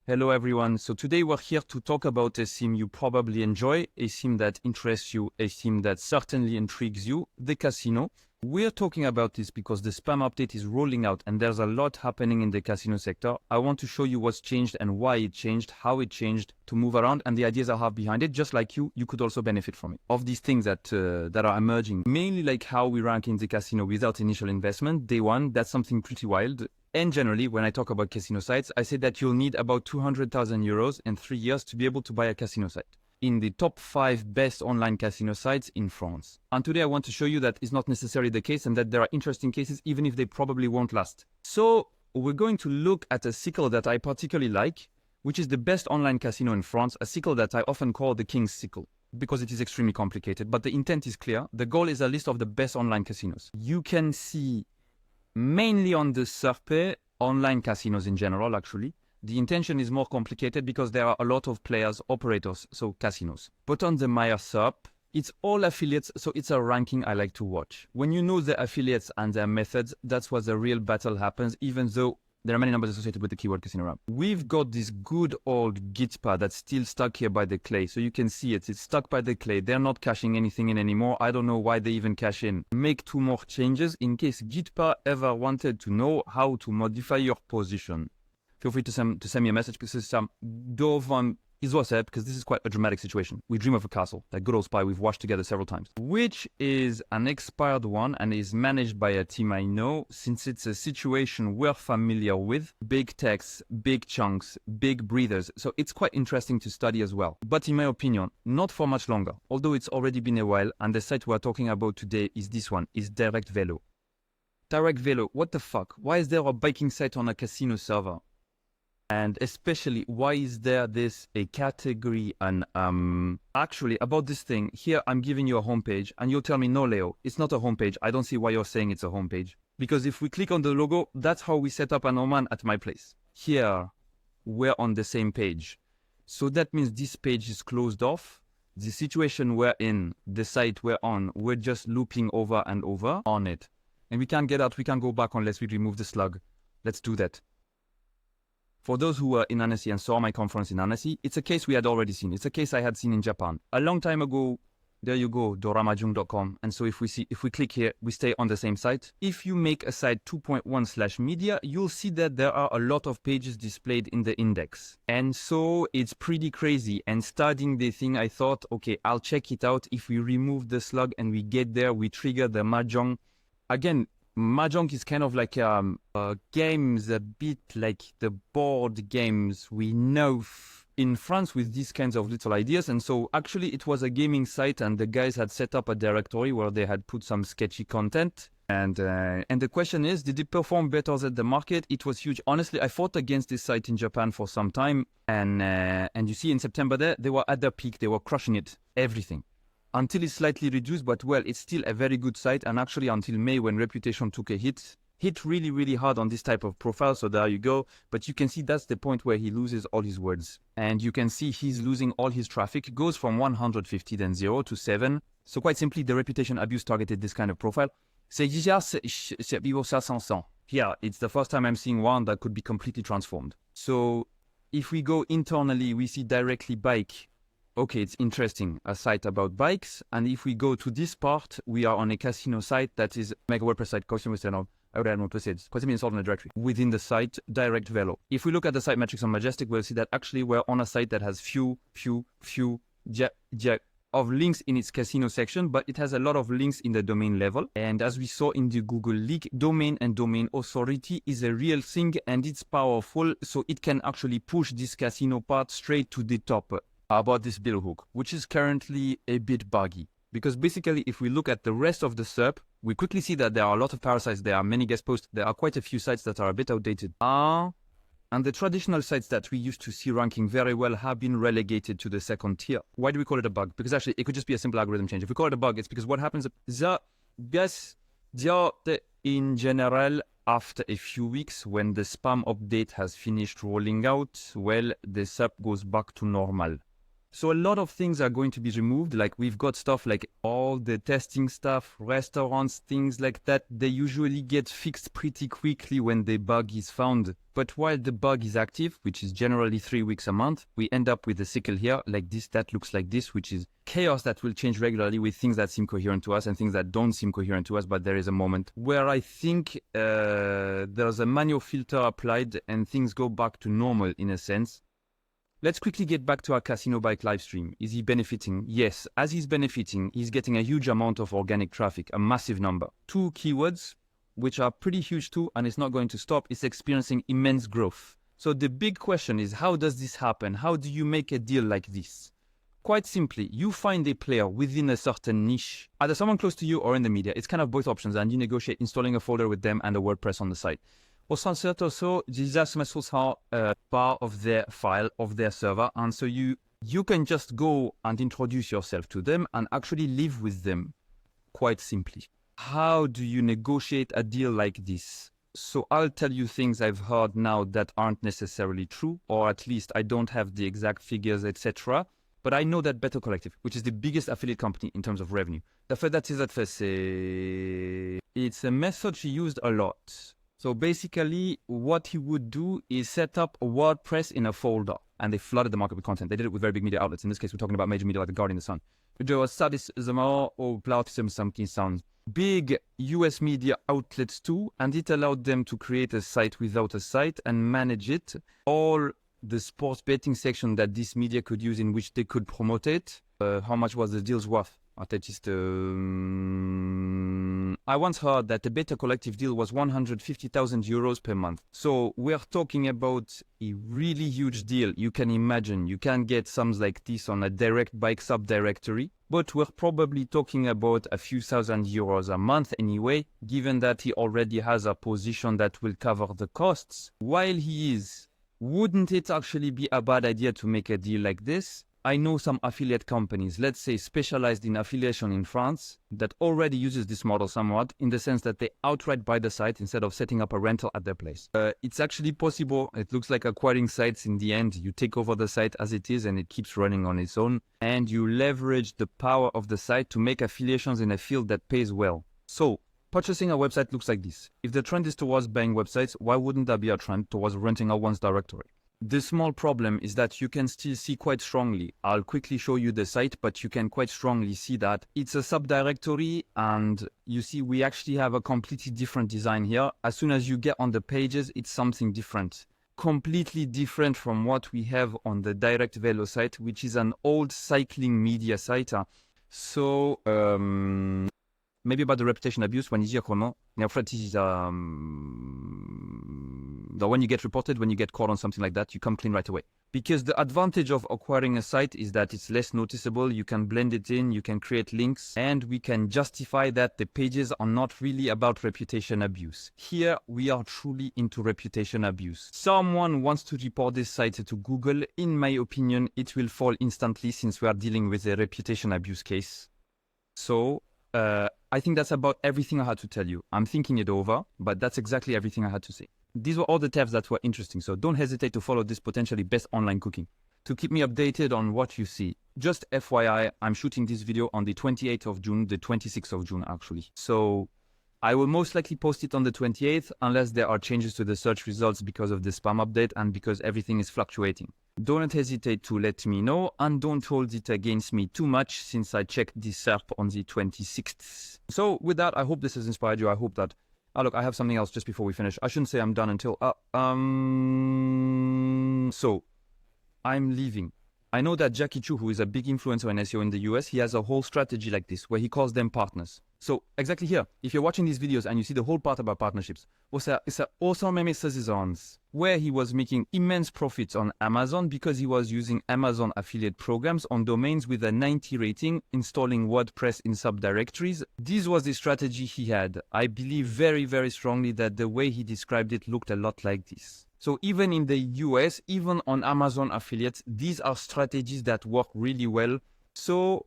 Hello everyone. So today we're here to talk about a theme you probably enjoy, a theme that interests you, a theme that certainly intrigues you, the casino. We're talking about this because the spam update is rolling out and there's a lot happening in the casino sector. I want to show you what's changed and why it changed, how it changed, to move around, and the ideas I have behind it. Just like you could also benefit from it. Of these things that are emerging, mainly like how we rank in the casino without initial investment, day one, that's something pretty wild. And generally, when I talk about casino sites, I say that you'll need about 200,000 euros in 3 years to be able to buy a casino site in the top 5 best online casino sites in France. And today I want to show you that is not necessarily the case and that there are interesting cases, even if they probably won't last. So we're going to look at a cycle that I particularly like, which is the best online casino in France, a cycle that I often call the King's cycle, because it is extremely complicated. But the intent is clear. The goal is a list of the best online casinos. You can see mainly on the SERP, online casinos in general, actually. The intention is more complicated because there are a lot of players, operators, so casinos. But on the Meyer SERP, it's all affiliates, so it's a ranking I like to watch. When you know the affiliates and their methods, that's where the real battle happens, even though there are many numbers associated with the keyword casino around. We've got this good old GitPa that's still stuck here by the clay. So you can see it. It's stuck by the clay. They're not cashing anything in anymore. I don't know why they even cash in. Make 2 more changes in case GitPa ever wanted to know how to modify your position. Feel free to send me a message because some is what's up, because this is quite a dramatic situation. We dream of a castle, that good old spy we've watched together several times, which is an expired one and is managed by a team I know, since it's a situation we're familiar with. Big text, big chunks, big breathers. So it's quite interesting to study as well. But in my opinion, not for much longer, although it's already been a while, and the site we're talking about today is this one, is Direct Velo. Direct Velo, what the fuck? Why is there a biking site on a casino server? And especially, why is there a category? And actually, about this thing, here I'm giving you a homepage and you'll tell me, no, Leo, it's not a homepage. I don't see why you're saying it's a homepage. Because if we click on the logo, that's how we set up an Oman at my place. Here, we're on the same page. So that means this page is closed off. The situation we're in, the site we're on, we're just looping over and over on it. And we can't get out, we can't go back unless we remove the slug. Let's do that. For those who were in Annecy and saw my conference in Annecy, it's a case we had already seen. It's a case I had seen in Japan. A long time ago, there you go, doramajung.com. And so if we click here, we stay on the same site. If you make a site 2.1/media, you'll see that there are a lot of pages displayed in the index. And so it's pretty crazy. And starting the thing, I thought, okay, I'll check it out. If we remove the slug and we get there, we trigger the mahjong. Again, mahjong is kind of like games, a bit like the board games we know in France with these kinds of little ideas. And so actually it was a gaming site and the guys had set up a directory where they had put some sketchy content. And the question is, did it perform better than the market? It was huge. Honestly, I fought against this site in Japan for some time. And you see in September there, they were at their peak. They were crushing it, everything. Until it's slightly reduced, but well, it's still a very good site. And actually until May, when reputation took a hit really, really hard on this type of profile. So there you go. But you can see that's the point where he loses all his words. And you can see he's losing all his traffic. It goes from 150, then 0 to 7. So quite simply, the reputation abuse targeted this kind of profile. Here, it's the first time I'm seeing one that could be completely transformed. So if we go internally, we see directly bike. Okay, it's interesting, a site about bikes. And if we go to this part, we are on a casino site that is mega WordPress site, installed in a directory. Within the site, Direct Velo. If we look at the site metrics on Majestic, we'll see that actually we're on a site that has few of links in its casino section, but it has a lot of links in the domain level. And as we saw in the Google leak, domain and domain authority is a real thing and it's powerful. So it can actually push this casino part straight to the top. About this bill hook, which is currently a bit buggy. Because basically, if we look at the rest of the SERP, we quickly see that there are a lot of parasites, there are many guest posts, there are quite a few sites that are a bit outdated. And the traditional sites that we used to see ranking very well have been relegated to the second tier. Why do we call it a bug? Because actually, it could just be a simple algorithm change. If we call it a bug, it's because what happens in general, after a few weeks, when the spam update has finished rolling out, well, the SERP goes back to normal. So a lot of things are going to be removed. Like we've got stuff like all the testing stuff, restaurants, things like that. They usually get fixed pretty quickly when the bug is found. But while the bug is active, which is generally 3 weeks a month, we end up with a cycle here like this, that looks like this, which is chaos that will change regularly with things that seem coherent to us and things that don't seem coherent to us. But there is a moment where I think there's a manual filter applied and things go back to normal in a sense. Let's quickly get back to our casino bike live stream. Is he benefiting? Yes. As he's benefiting, he's getting a huge amount of organic traffic, a massive number. 2 keywords, which are pretty huge too, and it's not going to stop. It's experiencing immense growth. So the big question is, how does this happen? How do you make a deal like this? Quite simply, you find a player within a certain niche, either someone close to you or in the media. It's kind of both options, and you negotiate installing a folder with them and a WordPress on the site. Au certo also, these SMS are part of their file, of their server. And so you can just go and introduce yourself to them and actually live with them, quite simply. How do you negotiate a deal like this? So I'll tell you things I've heard now that aren't necessarily true, or at least I don't have the exact figures, etc. But I know that Better Collective, which is the biggest affiliate company in terms of revenue, it's a method she used a lot. So basically, what he would do is set up a WordPress in a folder, and they flooded the market with content. They did it with very big media outlets. In this case, we're talking about major media like The Guardian, The Sun. Big US media outlets too, and it allowed them to create a site without a site and manage it. All the sports betting section that this media could use in which they could promote it. How much was the deal's worth? I once heard that the Better Collective deal was 150,000 euros per month. So we're talking about a really huge deal. You can imagine you can get sums like this on a direct bike subdirectory, but we're probably talking about a few thousand euros a month anyway, given that he already has a position that will cover the costs. While he is, wouldn't it actually be a bad idea to make a deal like this? I know some affiliate companies, let's say specialized in affiliation in France, that already uses this model somewhat, in the sense that they outright buy the site instead of setting up a rental at their place. It's actually possible. It looks like acquiring sites in the end. You take over the site as it is and it keeps running on its own. And you leverage the power of the site to make affiliations in a field that pays well. So, purchasing a website looks like this. If the trend is towards buying websites, why wouldn't there be a trend towards renting out one's directory? The small problem is that you can still see quite strongly. I'll quickly show you the site, but you can quite strongly see that it's a subdirectory, and you see we actually have a completely different design here. As soon as you get on the pages, it's something different. Completely different from what we have on the Direct Velo site, which is an old cycling media site. So, maybe about the reputation abuse, when you hear comment, when you get reported, when you get caught on something like that, you come clean right away. Because the advantage of acquiring a site is that it's less noticeable, you can blend it in, you can create links, and we can justify that the pages are not really about reputation abuse. Here, we are truly into reputation abuse. Someone wants to report this site to Google. In my opinion, it will fall instantly since we are dealing with a reputation abuse case. So, I think that's about everything I had to tell you. I'm thinking it over, but that's exactly everything I had to say. These were all the tabs that were interesting, so don't hesitate to follow this potentially best online cooking to keep me updated on what you see. Just FYI, I'm shooting this video on the 28th of June, the 26th of June actually. So I will most likely post it on the 28th unless there are changes to the search results because of the spam update and because everything is fluctuating. Don't hesitate to let me know, and don't hold it against me too much since I checked this SERP on the 26th. So with that, I hope this has inspired you. I hope that... Oh, look, I have something else just before we finish. I shouldn't say I'm done until... So, I'm leaving. I know that Jackie Chu, who is a big influencer in SEO in the US, he has a whole strategy like this, where he calls them partners. So, exactly here, if you're watching these videos and you see the whole part about partnerships, it's where he was making immense profits on Amazon because he was using Amazon affiliate programs on domains with a 90 rating, installing WordPress in subdirectories. This was the strategy he had. I believe very, very strongly that the way he described it looked a lot like this. So even in the US, even on Amazon affiliates, these are strategies that work really well. So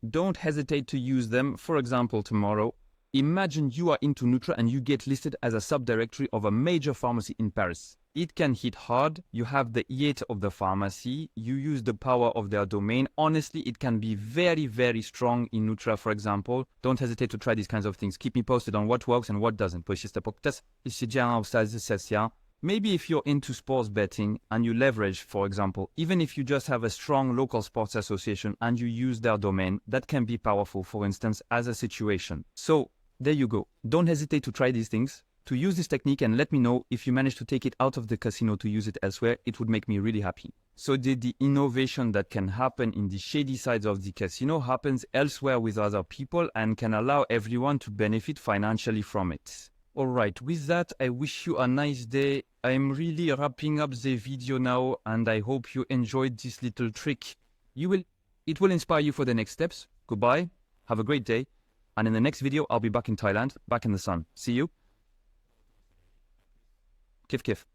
don't hesitate to use them. For example, tomorrow, Imagine you are into Nutra and you get listed as a subdirectory of a major pharmacy in Paris. It can hit hard. You have the E8 of the pharmacy. You use the power of their domain. Honestly, it can be very, very strong in Nutra, for example. Don't hesitate to try these kinds of things. Keep me posted on what works and what doesn't. Poi ci sta podcast e si già Maybe if you're into sports betting and you leverage, for example, even if you just have a strong local sports association and you use their domain, that can be powerful, for instance, as a situation. So there you go. Don't hesitate to try these things, to use this technique, and let me know if you manage to take it out of the casino to use it elsewhere. It would make me really happy. So the innovation that can happen in the shady sides of the casino happens elsewhere with other people and can allow everyone to benefit financially from it. All right, with that, I wish you a nice day. I'm really wrapping up the video now, and I hope you enjoyed this little trick. It will inspire you for the next steps. Goodbye, have a great day, and in the next video, I'll be back in Thailand, back in the sun. See you. Kif kif.